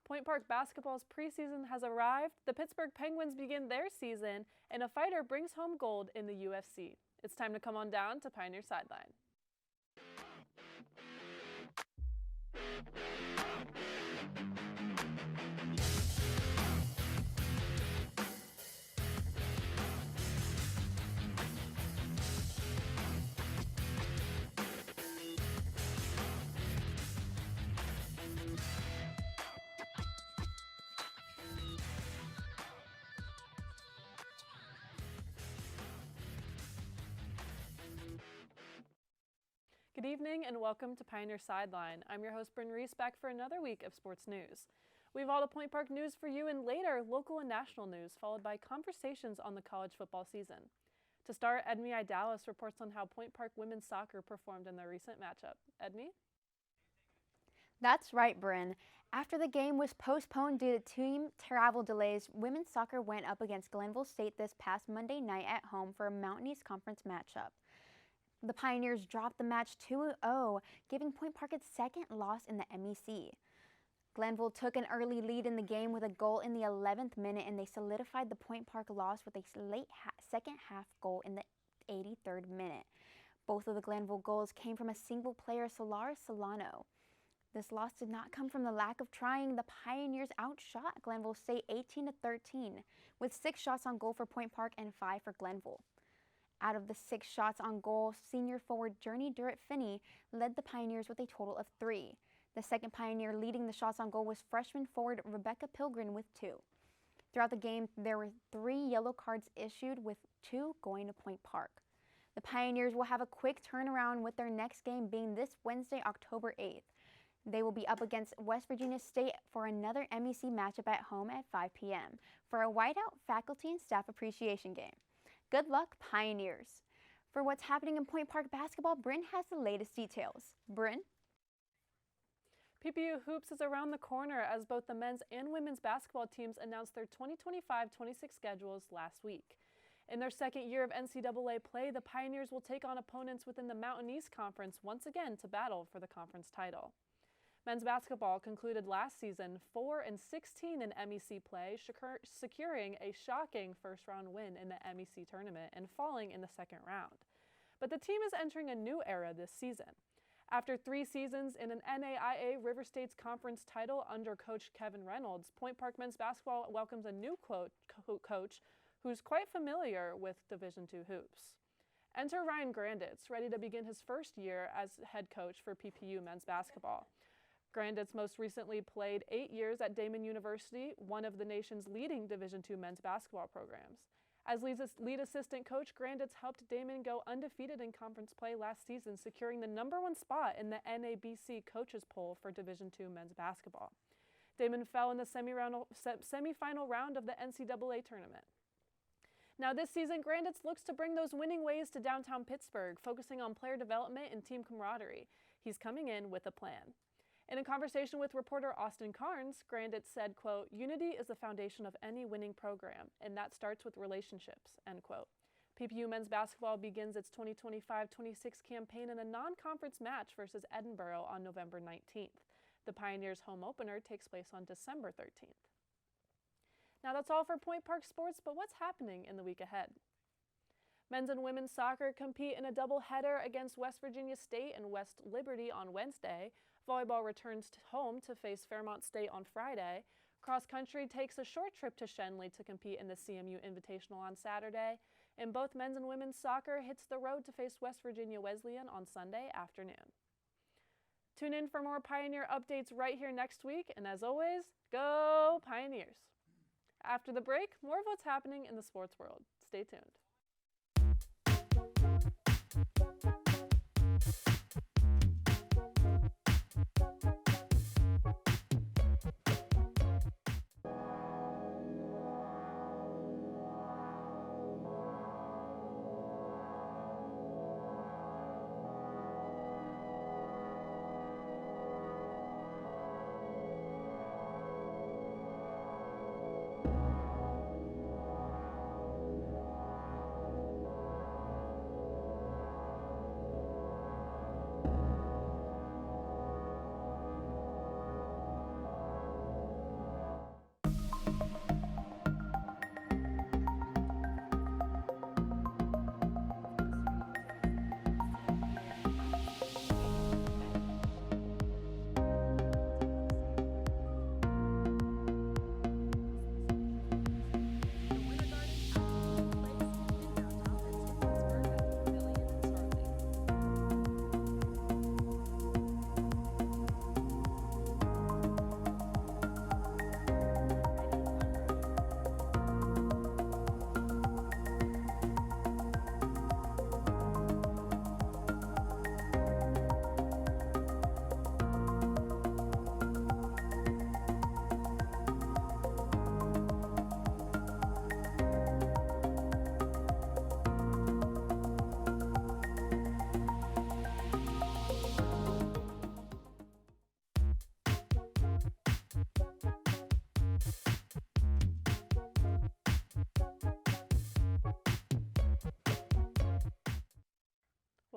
Point Park basketball's preseason has arrived, the Pittsburgh Penguins begin their season, and a fighter brings home gold in the UFC. It's time to come on down to Pioneer Sideline. Good evening and welcome to Pioneer Sideline. I'm your host, Bryn Reese, back for another week of sports news. We have all the Point Park news for you and later local and national news, followed by conversations on the college football season. To start, Edmee Dallas reports on how Point Park women's soccer performed in their recent matchup. Edmee? That's right, Bryn. After the game was postponed due to team travel delays, women's soccer went up against Glenville State this past Monday night at home for a Mountain East Conference matchup. The Pioneers dropped the match 2-0, giving Point Park its second loss in the MEC. Glenville took an early lead in the game with a goal in the 11th minute, and they solidified the Point Park loss with a late second half goal in the 83rd minute. Both of the Glenville goals came from a single player, Solaris Solano. This loss did not come from the lack of trying. The Pioneers outshot Glenville State 18-13, with 6 shots on goal for Point Park and 5 for Glenville. Out of the 6 shots on goal, senior forward Journey Durrett-Finney led the Pioneers with a total of 3. The second Pioneer leading the shots on goal was freshman forward Rebecca Pilgrim with 2. Throughout the game, there were 3 yellow cards issued, with 2 going to Point Park. The Pioneers will have a quick turnaround, with their next game being this Wednesday, October 8th. They will be up against West Virginia State for another MEC matchup at home at 5 p.m. for a whiteout faculty and staff appreciation game. Good luck, Pioneers. For what's happening in Point Park basketball, Bryn has the latest details. Bryn? PPU Hoops is around the corner as both the men's and women's basketball teams announced their 2025-26 schedules last week. In their second year of NCAA play, the Pioneers will take on opponents within the Mountain East Conference once again to battle for the conference title. Men's basketball concluded last season 4-16 in MEC play, securing a shocking first-round win in the MEC tournament and falling in the second round. But the team is entering a new era this season. After 3 seasons in an NAIA River States Conference title under Coach Kevin Reynolds, Point Park men's basketball welcomes a new coach who's quite familiar with Division II hoops. Enter Ryan Granditz, ready to begin his first year as head coach for PPU men's basketball. Granditz most recently played 8 years at Daemen University, one of the nation's leading Division II men's basketball programs. As lead assistant coach, Granditz helped Daemen go undefeated in conference play last season, securing the #1 spot in the NABC coaches poll for Division II men's basketball. Daemen fell in the semifinal round of the NCAA tournament. Now this season, Granditz looks to bring those winning ways to downtown Pittsburgh, focusing on player development and team camaraderie. He's coming in with a plan. In a conversation with reporter Austin Carnes, Granditz said, quote, "Unity is the foundation of any winning program, and that starts with relationships," end quote. PPU men's basketball begins its 2025-26 campaign in a non-conference match versus Edinboro on November 19th. The Pioneers' home opener takes place on December 13th. Now that's all for Point Park sports, but what's happening in the week ahead? Men's and women's soccer compete in a doubleheader against West Virginia State and West Liberty on Wednesday. Volleyball returns home to face Fairmont State on Friday. Cross country takes a short trip to Shenley to compete in the CMU Invitational on Saturday. And both men's and women's soccer hits the road to face West Virginia Wesleyan on Sunday afternoon. Tune in for more Pioneer updates right here next week. And as always, go Pioneers! After the break, more of what's happening in the sports world. Stay tuned.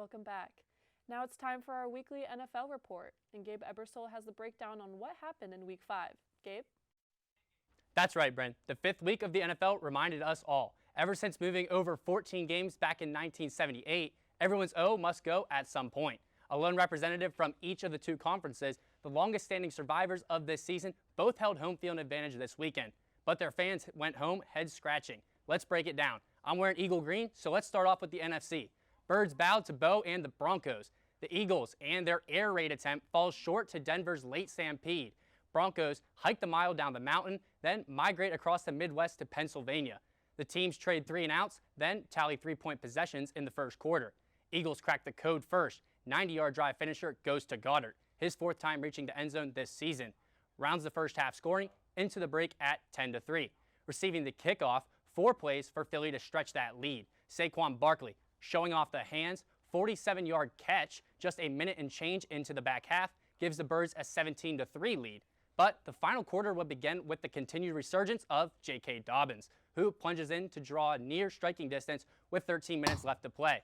Welcome back. Now it's time for our weekly NFL report, and Gabe Ebersol has the breakdown on what happened in Week 5. Gabe? That's right, Brent. The 5th week of the NFL reminded us all. Ever since moving over 14 games back in 1978, everyone's O must go at some point. A lone representative from each of the two conferences, the longest-standing survivors of this season, both held home field advantage this weekend. But their fans went home head-scratching. Let's break it down. I'm wearing Eagle Green, so let's start off with the NFC. Birds bowed to Bo and the Broncos. The Eagles and their air raid attempt falls short to Denver's late stampede. Broncos hike the mile down the mountain, then migrate across the Midwest to Pennsylvania. The teams trade 3 and outs, then tally 3-point possessions in the first quarter. Eagles crack the code first. 90-yard drive finisher goes to Goddard, his 4th time reaching the end zone this season. Rounds the first half scoring into the break at 10-3. Receiving the kickoff, 4 plays for Philly to stretch that lead. Saquon Barkley showing off the hands, 47-yard catch just a minute and change into the back half gives the Birds a 17-3 lead. But the final quarter would begin with the continued resurgence of J.K. Dobbins, who plunges in to draw near striking distance with 13 minutes left to play.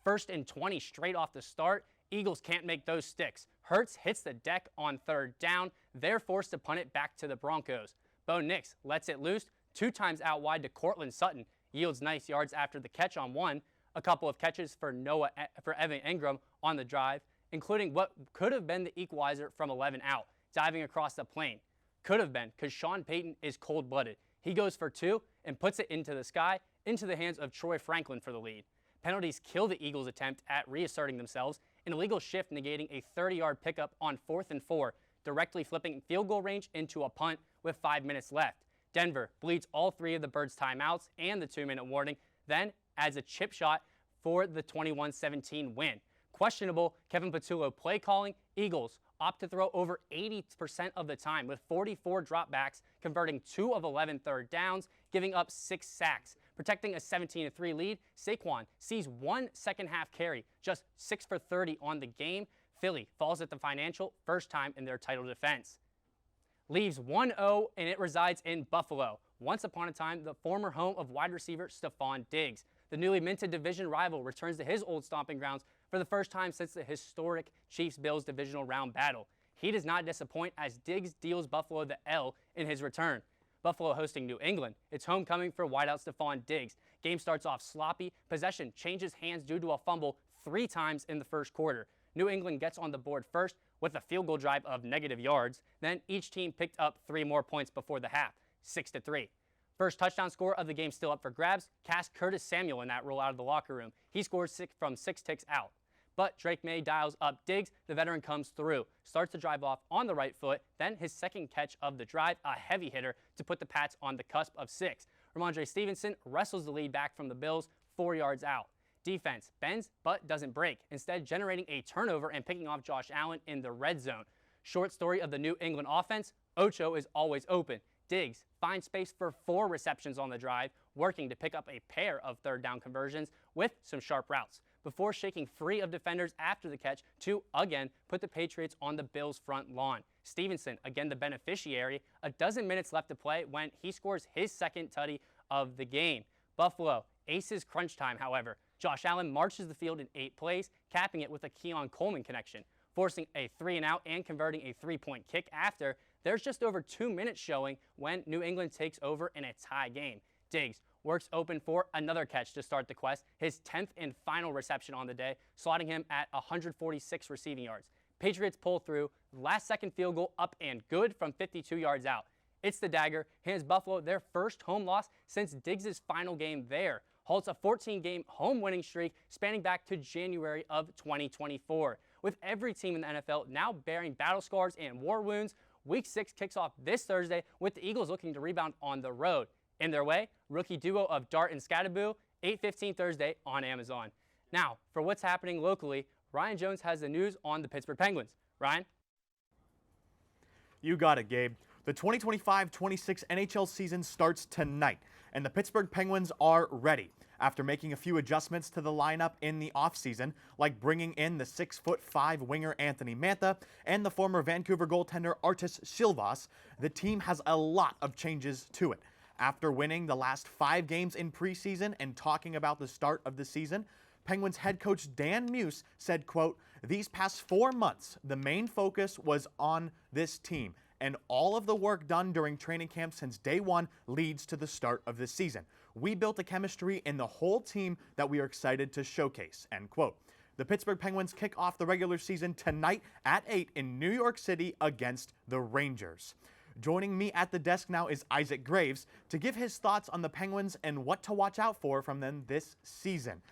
1st and 20 straight off the start. Eagles can't make those sticks. Hurts hits the deck on 3rd down. They're forced to punt it back to the Broncos. Bo Nix lets it loose 2 times out wide to Cortland Sutton. Yields nice yards after the catch on 1. A couple of catches for Evan Ingram on the drive, including what could have been the equalizer from 11 out, diving across the plane. Could have been, because Sean Payton is cold-blooded. He goes for 2 and puts it into the sky, into the hands of Troy Franklin for the lead. Penalties kill the Eagles' attempt at reasserting themselves, an illegal shift negating a 30-yard pickup on 4th and 4, directly flipping field goal range into a punt with 5 minutes left. Denver bleeds all 3 of the Birds' timeouts and the 2-minute warning, then adds a chip shot for the 21-17 win. Questionable Kevin Patullo play calling. Eagles opt to throw over 80% of the time with 44 dropbacks, converting 2 of 11 third downs, giving up 6 sacks. Protecting a 17-3 lead, Saquon sees 1 second-half carry, just 6 for 30 on the game. Philly falls at the financial, first time in their title defense. Leaves 1-0, and it resides in Buffalo. Once upon a time, the former home of wide receiver Stephon Diggs. The newly minted division rival returns to his old stomping grounds for the first time since the historic Chiefs-Bills divisional round battle. He does not disappoint as Diggs deals Buffalo the L in his return. Buffalo hosting New England. It's homecoming for wideout Stephon Diggs. Game starts off sloppy. Possession changes hands due to a fumble 3 times in the first quarter. New England gets on the board first with a field goal drive of negative yards. Then each team picked up 3 more points before the half, 6-3. First touchdown score of the game still up for grabs. Cast Curtis Samuel in that roll out of the locker room. He scores from 6 ticks out. But Drake May dials up Diggs. The veteran comes through, starts to drive off on the right foot, then his second catch of the drive, a heavy hitter to put the Pats on the cusp of 6. Ramondre Stevenson wrestles the lead back from the Bills 4 yards out. Defense bends but doesn't break, instead generating a turnover and picking off Josh Allen in the red zone. Short story of the New England offense, Ocho is always open. Diggs finds space for 4 receptions on the drive, working to pick up a pair of 3rd down conversions with some sharp routes, before shaking free of defenders after the catch to, again, put the Patriots on the Bills' front lawn. Stevenson, again the beneficiary, a dozen minutes left to play when he scores his second tutty of the game. Buffalo aces crunch time, however. Josh Allen marches the field in 8 plays, capping it with a Keon Coleman connection, forcing a 3-and-out and converting a 3-point kick after. There's just over 2 minutes showing when New England takes over in a tie game. Diggs works open for another catch to start the quest, his 10th and final reception on the day, slotting him at 146 receiving yards. Patriots pull through, last-second field goal up and good from 52 yards out. It's the dagger, hands Buffalo their first home loss since Diggs' final game there. Halts a 14-game home winning streak spanning back to January of 2024. With every team in the NFL now bearing battle scars and war wounds, Week 6 kicks off this Thursday with the Eagles looking to rebound on the road. In their way, rookie duo of Dart and Scatterboo, 8:15 Thursday on Amazon. Now, for what's happening locally, Ryan Jones has the news on the Pittsburgh Penguins. Ryan? You got it, Gabe. The 2025-26 NHL season starts tonight, and the Pittsburgh Penguins are ready. After making a few adjustments to the lineup in the offseason, like bringing in the 6'5" winger Anthony Mantha and the former Vancouver goaltender Artis Silvas, the team has a lot of changes to it. After winning the last 5 games in preseason and talking about the start of the season, Penguins head coach Dan Muse said, quote, "These past 4 months, the main focus was on this team, and all of the work done during training camp since day one leads to the start of this season. We built a chemistry in the whole team that we are excited to showcase," end quote. The Pittsburgh Penguins kick off the regular season tonight at 8 in New York City against the Rangers. Joining me at the desk now is Isaac Graves to give his thoughts on the Penguins and what to watch out for from them this season.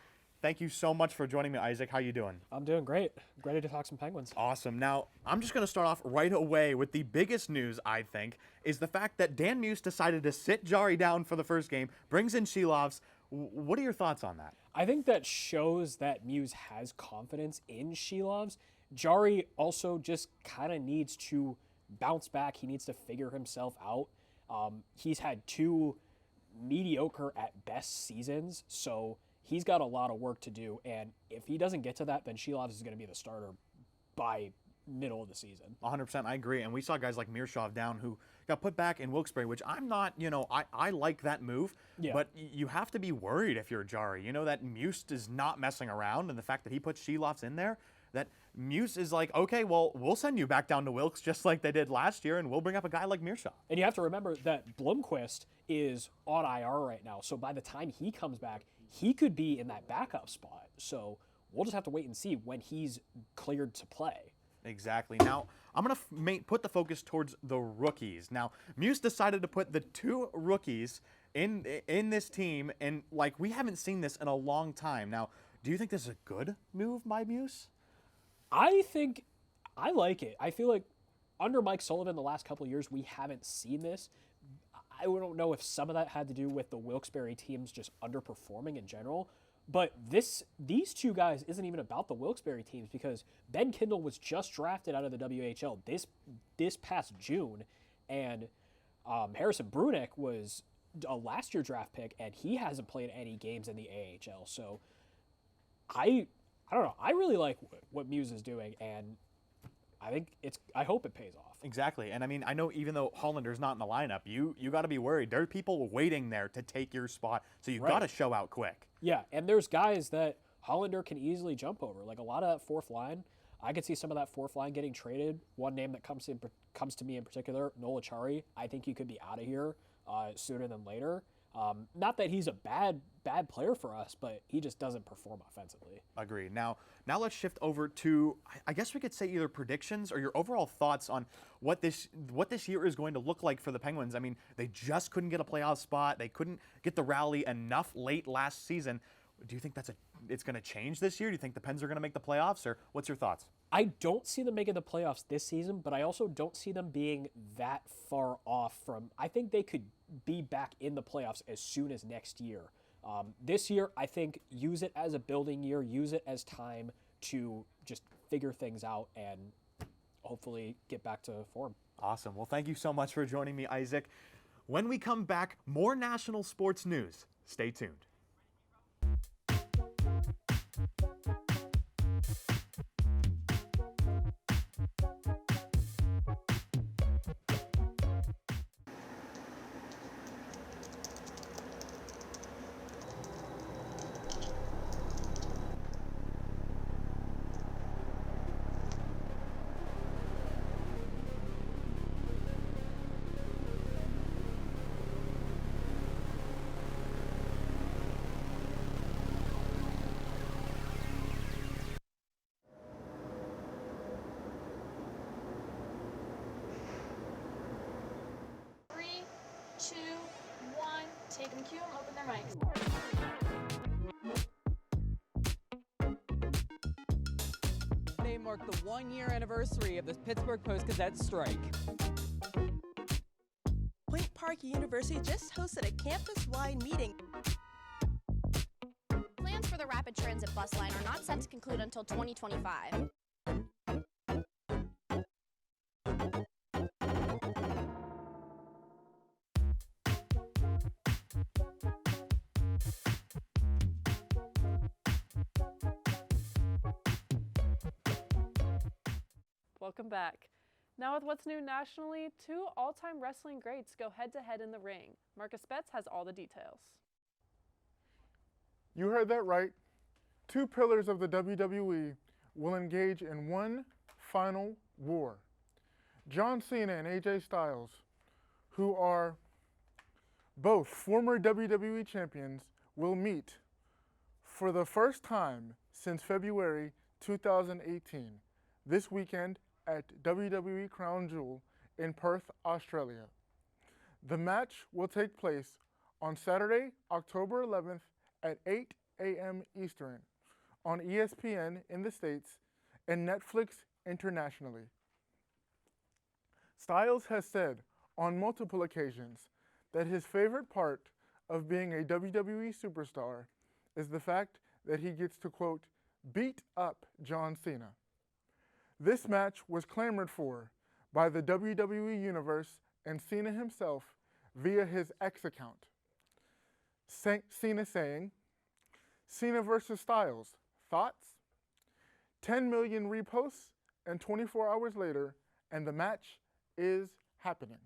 Thank you so much for joining me, Isaac. How you doing? I'm doing great. Ready to talk some Penguins. Awesome. Now, I'm just going to start off right away with the biggest news, I think, is the fact that Dan Muse decided to sit Jari down for the first game, brings in Shilovs. What are your thoughts on that? I think that shows that Muse has confidence in Shilovs. Jari also just kind of needs to bounce back. He needs to figure himself out. He's had 2 mediocre at best seasons, so he's got a lot of work to do. And if he doesn't get to that, then Shilovs is going to be the starter by middle of the season. 100%, I agree. And we saw guys like Mirshov down who got put back in Wilkes-Barre, which I'm not, I like that move. Yeah. But you have to be worried if you're Jari. You know that Muse is not messing around, and the fact that he puts Shilovs in there, that Muse is like, okay, well, we'll send you back down to Wilkes just like they did last year, and we'll bring up a guy like Mirshov. And you have to remember that Blomqvist is on IR right now, so by the time he comes back, he could be in that backup spot. So we'll just have to wait and see when he's cleared to play. Exactly. Now, I'm going to put the focus towards the rookies. Now, Muse decided to put the 2 rookies in this team, and we haven't seen this in a long time. Now, do you think this is a good move by Muse? I think I like it. I feel like under Mike Sullivan the last couple of years, we haven't seen this. I don't know if some of that had to do with the Wilkes-Barre teams just underperforming in general, but these 2 guys isn't even about the Wilkes-Barre teams, because Ben Kindle was just drafted out of the WHL this past June, and Harrison Brunek was a last year draft pick, and he hasn't played any games in the AHL. So I don't know. I really like what Muse is doing, and I hope it pays off. Exactly. And I mean, I know even though Hollander's not in the lineup, you got to be worried. There are people waiting there to take your spot, so you've got to show out quick. Yeah, and there's guys that Hollander can easily jump over. Like a lot of that 4th line, I could see some of that 4th line getting traded. One name that comes to me in particular, Nola Chari. I think he could be out of here sooner than later. Not that he's a bad player for us, but he just doesn't perform offensively. Agreed. Now let's shift over to, I guess we could say, either predictions or your overall thoughts on what this year is going to look like for the Penguins. I mean, they just couldn't get a playoff spot. They couldn't get the rally enough late last season. Do you think it's going to change this year? Do you think the Pens are going to make the playoffs, or what's your thoughts? I don't see them making the playoffs this season, but I also don't see them being that far off from. I think they could be back in the playoffs as soon as next year. This year, I think, use it as a building year, use it as time to just figure things out and hopefully get back to form. Awesome. Well, thank you so much for joining me, Isaac. When we come back, more national sports news. Stay tuned. Take them, cue them, open their mics. Today marked the 1-year anniversary of the Pittsburgh Post-Gazette strike. Point Park University just hosted a campus-wide meeting. Plans for the rapid transit bus line are not set to conclude until 2025. Welcome back. Now with what's new nationally, 2 all-time wrestling greats go head-to-head in the ring. Marcus Betts has all the details. You heard that right. two pillars of the WWE will engage in one final war. John Cena and AJ Styles, who are both former WWE champions, will meet for the first time since February 2018 this weekend at WWE Crown Jewel in Perth, Australia. The match will take place on Saturday, October 11th at 8 a.m. Eastern on ESPN in the States and Netflix internationally. Styles has said on multiple occasions that his favorite part of being a WWE superstar is the fact that he gets to, quote, beat up John Cena. This match was clamored for by the WWE Universe and Cena himself via his X account. Cena saying, Cena versus Styles, thoughts? 10 million reposts, and 24 hours later, and the match is happening.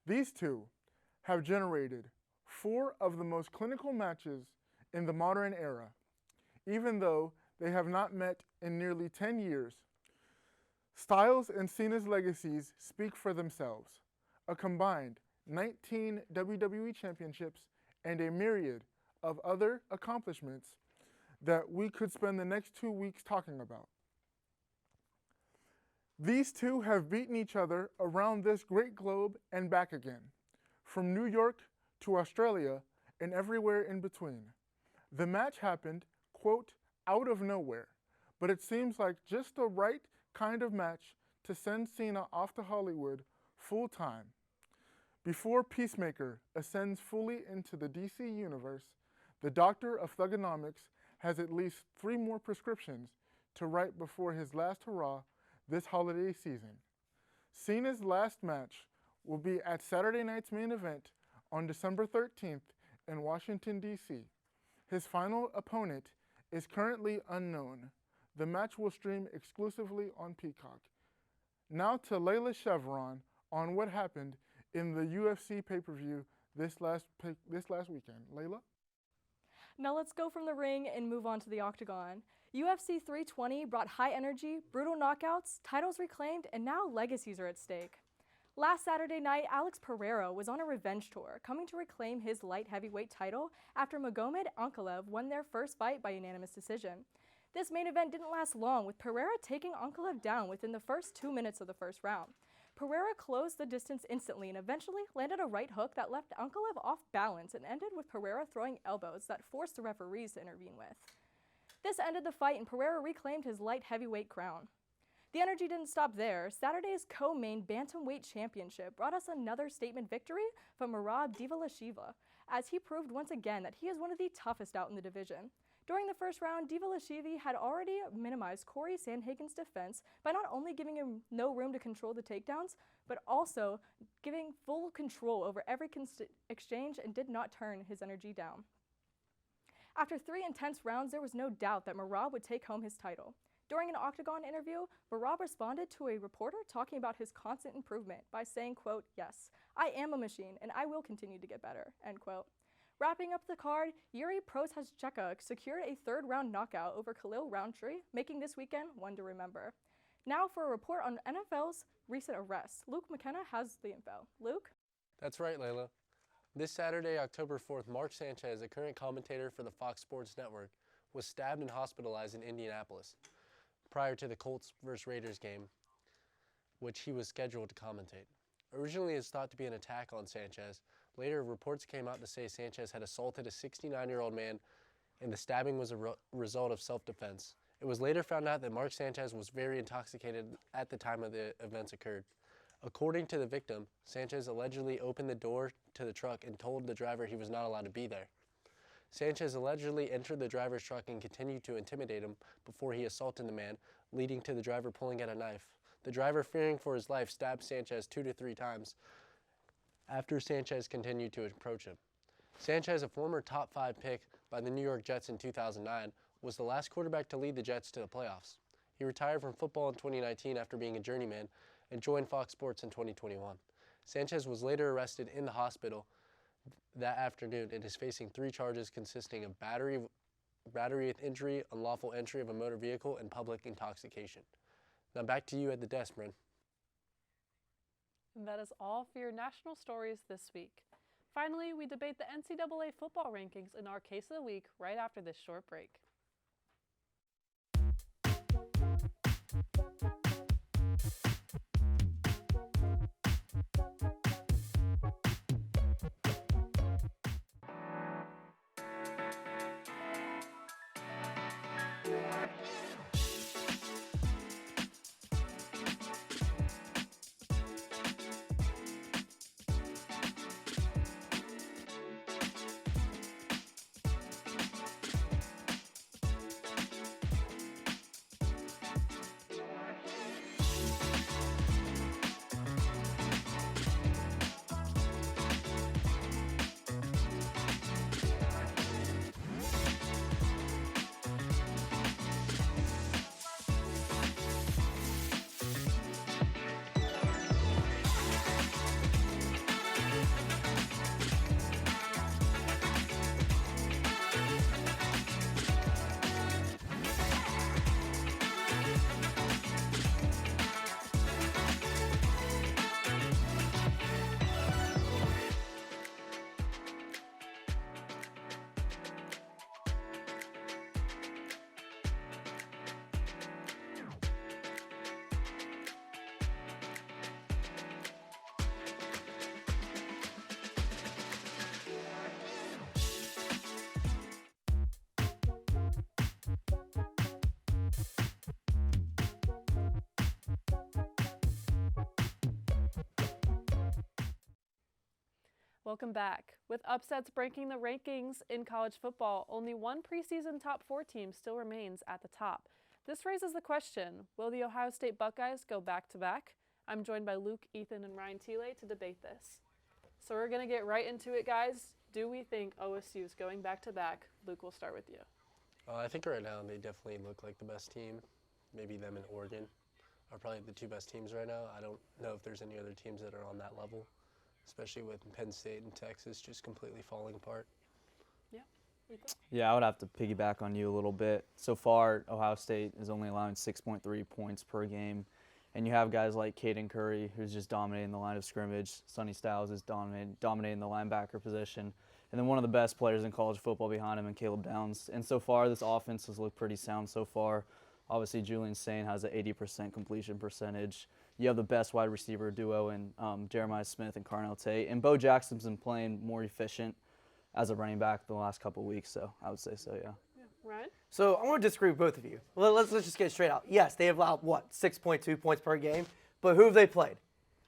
These two have generated 4 of the most clinical matches in the modern era, even though they have not met in nearly 10 years. Styles and Cena's legacies speak for themselves. A combined 19 WWE championships and a myriad of other accomplishments that we could spend the next 2 weeks talking about. These two have beaten each other around this great globe and back again, from New York to Australia and everywhere in between. The match happened, quote, out of nowhere, but it seems like just the right kind of match to send Cena off to Hollywood full time. Before Peacemaker ascends fully into the DC universe, the Doctor of Thugonomics has at least 3 more prescriptions to write before his last hurrah this holiday season. Cena's last match will be at Saturday night's main event on December 13th in Washington, D.C. His final opponent is currently unknown. The match will stream exclusively on Peacock. Now to Layla Chevron on what happened in the UFC pay-per-view this last weekend. Layla? Now let's go from the ring and move on to the octagon. UFC 320 brought high energy, brutal knockouts, titles reclaimed, and now legacies are at stake. Last Saturday night, Alex Pereira was on a revenge tour, coming to reclaim his light heavyweight title after Magomed Ankalaev won their first fight by unanimous decision. This main event didn't last long, with Pereira taking Ankalaev down within the first 2 minutes of the first round. Pereira closed the distance instantly and eventually landed a right hook that left Ankalaev off balance and ended with Pereira throwing elbows that forced the referees to intervene with. This ended the fight and Pereira reclaimed his light heavyweight crown. The energy didn't stop there. Saturday's co-main bantamweight championship brought us another statement victory from Merab Dvalishvili, as he proved once again that he is one of the toughest out in the division. During the first round, Dvalishvili had already minimized Corey Sandhagen's defense by not only giving him no room to control the takedowns, but also giving full control over every exchange and did not turn his energy down. After 3 intense rounds, there was no doubt that Merab would take home his title. During an Octagon interview, Merab responded to a reporter talking about his constant improvement by saying, quote, yes, I am a machine and I will continue to get better, end quote. Wrapping up the card, Yuri Prochazka secured a 3rd round knockout over Khalil Roundtree, making this weekend one to remember. Now for a report on NFL's recent arrests. Luke McKenna has the info. Luke? That's right, Layla. This Saturday, October 4th, Mark Sanchez, a current commentator for the Fox Sports Network, was stabbed and hospitalized in Indianapolis prior to the Colts vs. Raiders game, which he was scheduled to commentate. Originally, it's thought to be an attack on Sanchez. Later, reports came out to say Sanchez had assaulted a 69-year-old man, and the stabbing was a result of self-defense. It was later found out that Mark Sanchez was very intoxicated at the time of the events occurred. According to the victim, Sanchez allegedly opened the door to the truck and told the driver he was not allowed to be there. Sanchez allegedly entered the driver's truck and continued to intimidate him before he assaulted the man, leading to the driver pulling out a knife. The driver, fearing for his life, stabbed Sanchez 2 to 3 times after Sanchez continued to approach him. Sanchez, a former top 5 pick by the New York Jets in 2009, was the last quarterback to lead the Jets to the playoffs. He retired from football in 2019 after being a journeyman and joined Fox Sports in 2021. Sanchez was later arrested in the hospital that afternoon and is facing 3 charges consisting of battery battery with injury, unlawful entry of a motor vehicle, and public intoxication. Now back to you at the desk, Bryn. And that is all for your national stories this week. Finally, we debate the NCAA football rankings in our Case of the Week right after this short break. Welcome back. With upsets breaking the rankings in college football, only one preseason top 4 team still remains at the top. This raises the question, will the Ohio State Buckeyes go back-to-back? I'm joined by Luke, Ethan, and Ryan Thiele to debate this. So we're going to get right into it, guys. Do we think OSU is going back-to-back? Luke, we'll start with you. I think right now they definitely look like the best team. Maybe them and Oregon are probably the 2 best teams right now. I don't know if there's any other teams that are on that level, especially with Penn State and Texas just completely falling apart. Yeah. Ethan? Yeah, I would have to piggyback on you a little bit. So far, Ohio State is only allowing 6.3 points per game. And you have guys like Caden Curry, who's just dominating the line of scrimmage. Sonny Styles is dominating the linebacker position. And then one of the best players in college football behind him, and Caleb Downs. And so far, this offense has looked pretty sound so far. Obviously, Julian Sain has an 80% completion percentage. You have the best wide receiver duo in Jeremiah Smith and Carnell Tate. And Bo Jackson's been playing more efficient as a running back the last couple of weeks, so I would say so, yeah. Ryan? So I want to disagree with both of you. Let's just get it straight out. Yes, they have allowed, 6.2 points per game, but who have they played?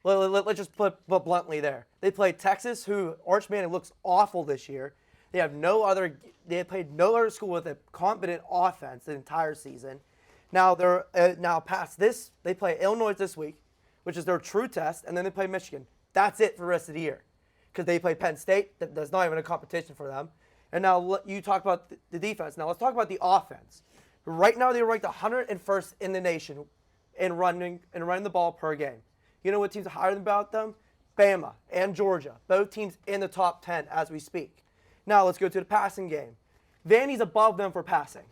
Let's just put bluntly there. They played Texas, who Arch Manning looks awful this year. They have they played no other school with a competent offense the entire season. Now they're now past this, they play Illinois this week, which is their true test, and then they play Michigan. That's it for the rest of the year, because they play Penn State. That's not even a competition for them. And now you talk about the defense. Now let's talk about the offense. Right now they're ranked 101st in the nation in running the ball per game. You know what teams are higher than about them? Bama and Georgia, both teams in the top 10 as we speak. Now let's go to the passing game. Vandy's above them for passing.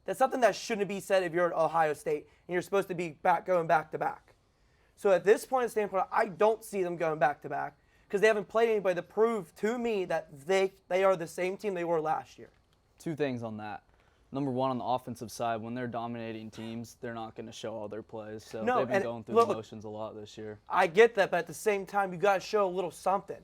That's something that shouldn't be said if you're at Ohio State and you're supposed to be going back to back. So at this point in standpoint, I don't see them going back to back because they haven't played anybody to prove to me that they are the same team they were last year. 2 things on that. Number one, on the offensive side, when they're dominating teams, they're not going to show all their plays. So they've been going through the motions a lot this year. I get that, but at the same time, you got to show a little something.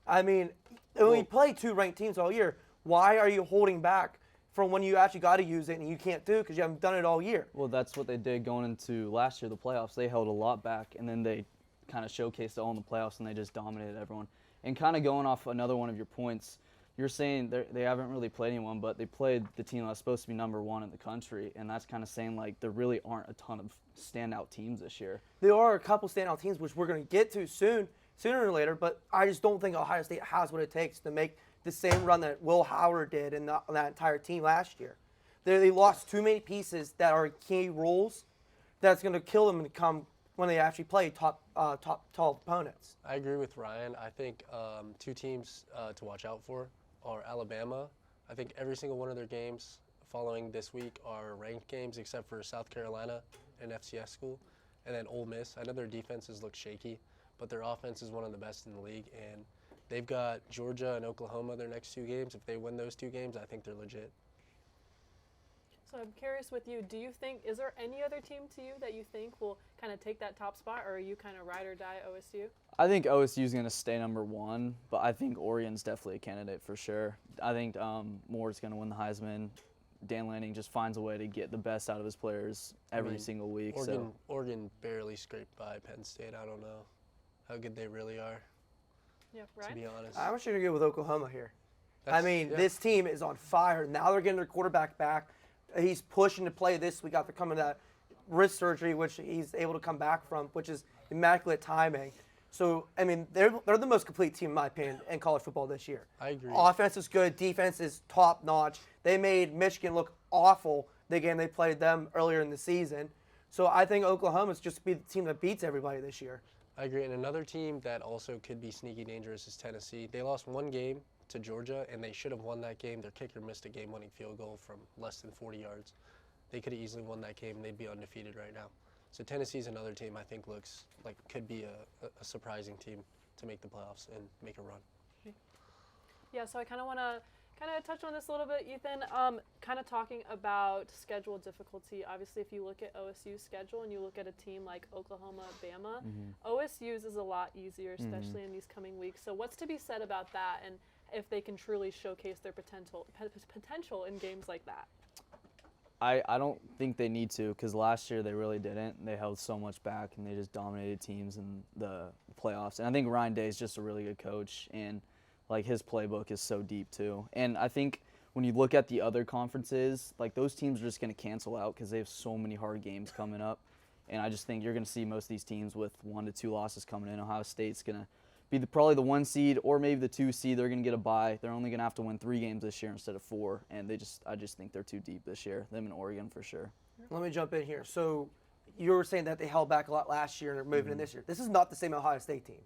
I mean, when you play 2 ranked teams all year, why are you holding back from when you actually got to use it and you can't do it because you haven't done it all year? Well, that's what they did going into last year, the playoffs. They held a lot back, and then they kind of showcased it all in the playoffs, and they just dominated everyone. And kind of going off another one of your points, you're saying they haven't really played anyone, but they played the team that's supposed to be number 1 in the country, and that's kind of saying, like, there really aren't a ton of standout teams this year. There are a couple standout teams, which we're going to get to sooner or later, but I just don't think Ohio State has what it takes to make the same run that Will Howard did in that entire team last year. They lost too many pieces that are key roles that's going to kill them when they actually play top opponents. I agree with Ryan. I think 2 teams to watch out for are Alabama. I think every single one of their games following this week are ranked games except for South Carolina, an FCS school, and then Ole Miss. I know their defenses look shaky, but their offense is one of the best in the league, and they've got Georgia and Oklahoma their next 2 games. If they win those 2 games, I think they're legit. So I'm curious with you, is there any other team to you that you think will kind of take that top spot, or are you kind of ride or die OSU? I think OSU is going to stay number 1, but I think Oregon's definitely a candidate for sure. I think Moore's going to win the Heisman. Dan Lanning just finds a way to get the best out of his players every single week. Oregon barely scraped by Penn State. I don't know how good they really are. Yeah, right. To be honest, I'm actually going to go with Oklahoma here. This team is on fire. Now they're getting their quarterback back. He's pushing to play this week after coming to that wrist surgery, which he's able to come back from, which is immaculate timing. So, they're the most complete team, in my opinion, in college football this year. I agree. Offense is good. Defense is top-notch. They made Michigan look awful the game they played them earlier in the season. So I think Oklahoma's just be the team that beats everybody this year. I agree. And another team that also could be sneaky dangerous is Tennessee. They lost 1 game to Georgia, and they should have won that game. Their kicker missed a game-winning field goal from less than 40 yards. They could have easily won that game, and they'd be undefeated right now. So Tennessee's another team I think looks like could be a surprising team to make the playoffs and make a run. Yeah, so I kind of want to touch on this a little bit, Ethan. Kind of talking about schedule difficulty. Obviously, if you look at OSU's schedule and you look at a team like Oklahoma, Bama, OSU's is a lot easier, especially in these coming weeks. So what's to be said about that, and if they can truly showcase their potential in games like that? I don't think they need to, because last year they really didn't. They held so much back, and they just dominated teams in the playoffs. And I think Ryan Day is just a really good coach, and his playbook is so deep too. And I think when you look at the other conferences, those teams are just going to cancel out because they have so many hard games coming up. And I just think you're going to see most of these teams with 1 to 2 losses coming in. Ohio State's going to be probably the 1 seed or maybe the 2 seed. They're going to get a bye. They're only going to have to win 3 games this year instead of 4. And I just think they're too deep this year. Them and Oregon for sure. Let me jump in here. So you were saying that they held back a lot last year and are moving in this year. This is not the same Ohio State team.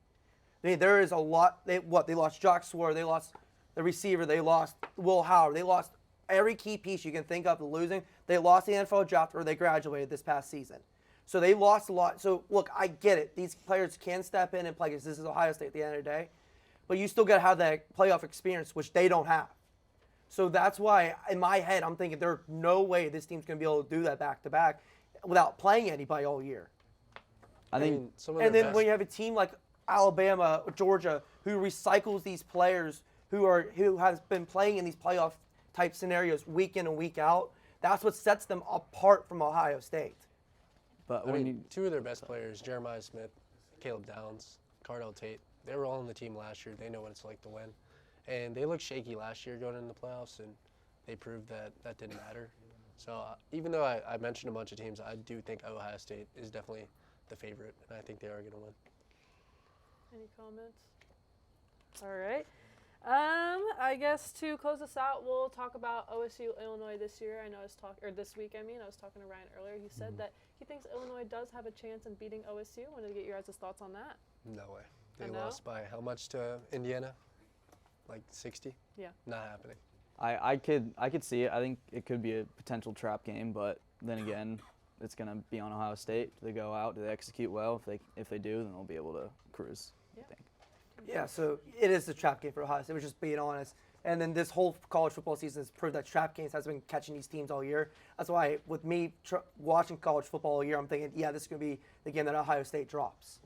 There is a lot. They lost Jock Swore. They lost the receiver. They lost Will Howard. They lost every key piece you can think of losing. They lost the NFL draft, or they graduated this past season. So they lost a lot. So, look, I get it. These players can step in and play because this is Ohio State at the end of the day. But you still got to have that playoff experience, which they don't have. So that's why, in my head, I'm thinking there's no way this team's going to be able to do that back-to-back without playing anybody all year. When you have a team like Alabama, Georgia, who recycles these players who has been playing in these playoff type scenarios week in and week out, that's what sets them apart from Ohio State. But 2 of their best players, Jeremiah Smith, Caleb Downs, Cardell Tate, they were all on the team last year. They know what it's like to win. And they looked shaky last year going into the playoffs, and they proved that that didn't matter. So even though I mentioned a bunch of teams, I do think Ohio State is definitely the favorite, and I think they are going to win. Any comments? All right. I guess to close this out, we'll talk about OSU Illinois this year. This week. I was talking to Ryan earlier. He said that he thinks Illinois does have a chance in beating OSU. Wanted to get your guys' thoughts on that. No way. They lost by how much to Indiana? Like 60? Yeah. Not happening. I could see it. I think it could be a potential trap game, but then again, it's going to be on Ohio State. Do they go out? Do they execute well? If they do, then they'll be able to cruise, I think. Yeah, so it is the trap game for Ohio State. We're just being honest. And then this whole college football season has proved that trap games has been catching these teams all year. That's why, with me watching college football all year, I'm thinking, yeah, this is going to be the game that Ohio State drops.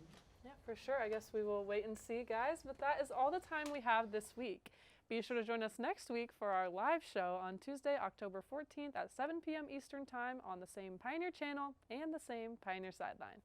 Yeah, for sure. I guess we will wait and see, guys. But that is all the time we have this week. Be sure to join us next week for our live show on Tuesday, October 14th at 7 p.m. Eastern Time on the same Pioneer channel and the same Pioneer Sideline.